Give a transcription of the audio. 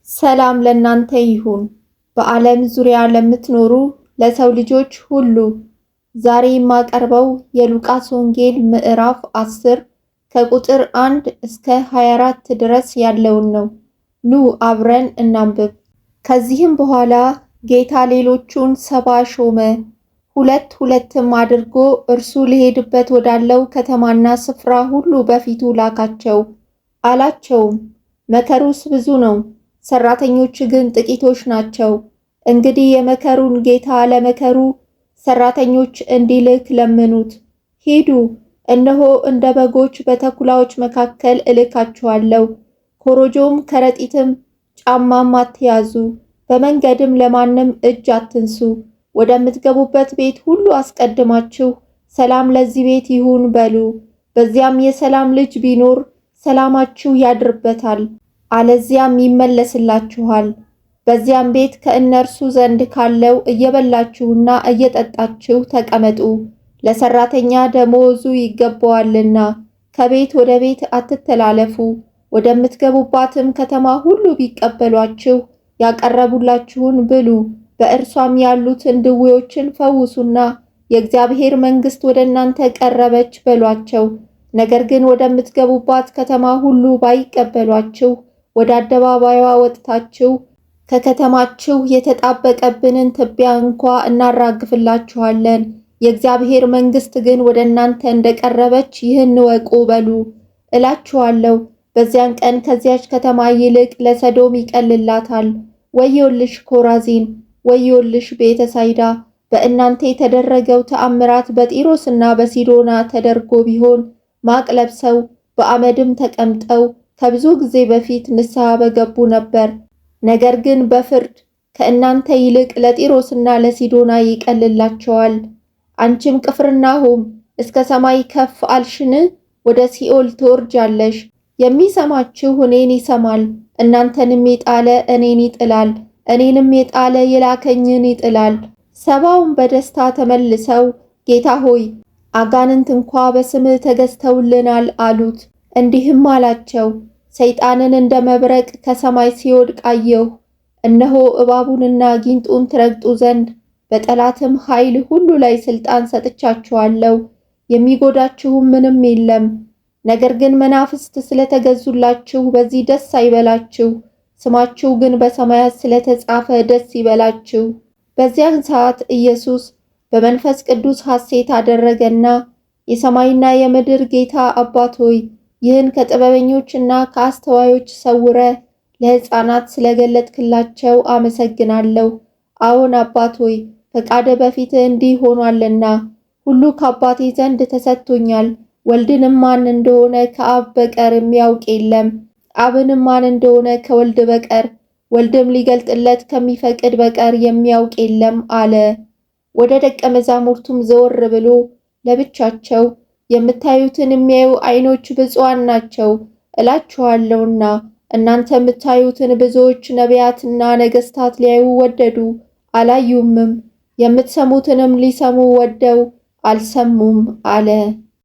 ሰላም ለእናንተ ይሁን። በዓለም ዙሪያ ለምትኖሩ ለሰው ልጆች ሁሉ ዛሬ የማቀርበው የሉቃስ ወንጌል ምዕራፍ 10 ከቁጥር 1 እስከ 24 ድረስ ያለውን ነው። ኑ አብረን እናንብብ። ከዚህም በኋላ ጌታ ሌሎቹን 70 ሾመ፣ ሁለት ሁለትም አድርጎ እርሱ ሊሄድበት ወዳለው ከተማና ስፍራ ሁሉ በፊቱ ላካቸው። አላቸውም፣ መከሩስ ብዙ ነው፣ ሰራተኞች ግን ጥቂቶች ናቸው። እንግዲህ የመከሩን ጌታ ለመከሩ ሰራተኞች እንዲልክ ለምኑት። ሂዱ፣ እነሆ እንደ በጎች በተኩላዎች መካከል እልካችኋለሁ። ኮረጆም ከረጢትም ጫማም አትያዙ፣ በመንገድም ለማንም እጅ አትንሱ። ወደምትገቡበት ቤት ሁሉ አስቀድማችሁ ሰላም ለዚህ ቤት ይሁን በሉ። በዚያም የሰላም ልጅ ቢኖር ሰላማችሁ ያድርበታል፣ አለዚያም ይመለስላችኋል። በዚያም ቤት ከእነርሱ ዘንድ ካለው እየበላችሁና እየጠጣችሁ ተቀመጡ፣ ለሰራተኛ ደመወዙ ይገባዋልና። ከቤት ወደ ቤት አትተላለፉ። ወደምትገቡባትም ከተማ ሁሉ ቢቀበሏችሁ ያቀረቡላችሁን ብሉ፣ በእርሷም ያሉትን ድዌዎችን ፈውሱና የእግዚአብሔር መንግሥት ወደ እናንተ ቀረበች በሏቸው። ነገር ግን ወደምትገቡባት ከተማ ሁሉ ባይቀበሏችሁ ወደ አደባባይዋ ወጥታችሁ ከከተማችሁ የተጣበቀብንን ትቢያ እንኳ እናራግፍላችኋለን፣ የእግዚአብሔር መንግሥት ግን ወደ እናንተ እንደቀረበች ይህን እወቁ በሉ። እላችኋለሁ በዚያን ቀን ከዚያች ከተማ ይልቅ ለሰዶም ይቀልላታል። ወዮልሽ ኮራዚን! ወዮልሽ ቤተ ሳይዳ! በእናንተ የተደረገው ተአምራት በጢሮስና በሲዶና ተደርጎ ቢሆን ማቅ ለብሰው በአመድም ተቀምጠው ከብዙ ጊዜ በፊት ንስሐ በገቡ ነበር። ነገር ግን በፍርድ ከእናንተ ይልቅ ለጢሮስና ለሲዶና ይቀልላቸዋል። አንቺም ቅፍርናሆም እስከ ሰማይ ከፍ አልሽን? ወደ ሲኦል ትወርጃለሽ። የሚሰማችሁ እኔን ይሰማል፣ እናንተንም የጣለ እኔን ይጥላል፣ እኔንም የጣለ የላከኝን ይጥላል። ሰባውም በደስታ ተመልሰው ጌታ ሆይ አጋንንት እንኳ በስምህ ተገዝተውልናል አሉት። እንዲህም አላቸው፣ ሰይጣንን እንደ መብረቅ ከሰማይ ሲወድቅ አየሁ። እነሆ እባቡንና ጊንጡን ትረግጡ ዘንድ በጠላትም ኃይል ሁሉ ላይ ሥልጣን ሰጥቻችኋለሁ፣ የሚጎዳችሁም ምንም የለም። ነገር ግን መናፍስት ስለተገዙላችሁ በዚህ ደስ አይበላችሁ፣ ስማችሁ ግን በሰማያት ስለተጻፈ ደስ ይበላችሁ። በዚያን ሰዓት ኢየሱስ በመንፈስ ቅዱስ ሐሴት አደረገና የሰማይና የምድር ጌታ አባት ሆይ ይህን ከጥበበኞችና ከአስተዋዮች ሰውረህ ለሕፃናት ስለገለጥክላቸው አመሰግናለሁ። አዎን አባት ሆይ ፈቃድህ በፊትህ እንዲህ ሆኗልና። ሁሉ ከአባቴ ዘንድ ተሰጥቶኛል። ወልድንም ማን እንደሆነ ከአብ በቀር የሚያውቅ የለም፣ አብንም ማን እንደሆነ ከወልድ በቀር ወልድም ሊገልጥለት ከሚፈቅድ በቀር የሚያውቅ የለም አለ። ወደ ደቀ መዛሙርቱም ዘወር ብሎ ለብቻቸው የምታዩትን የሚያዩ ዓይኖች ብፁዓን ናቸው እላችኋለሁና እናንተ የምታዩትን ብዙዎች ነቢያትና ነገሥታት ሊያዩ ወደዱ፣ አላዩምም፣ የምትሰሙትንም ሊሰሙ ወደው አልሰሙም አለ።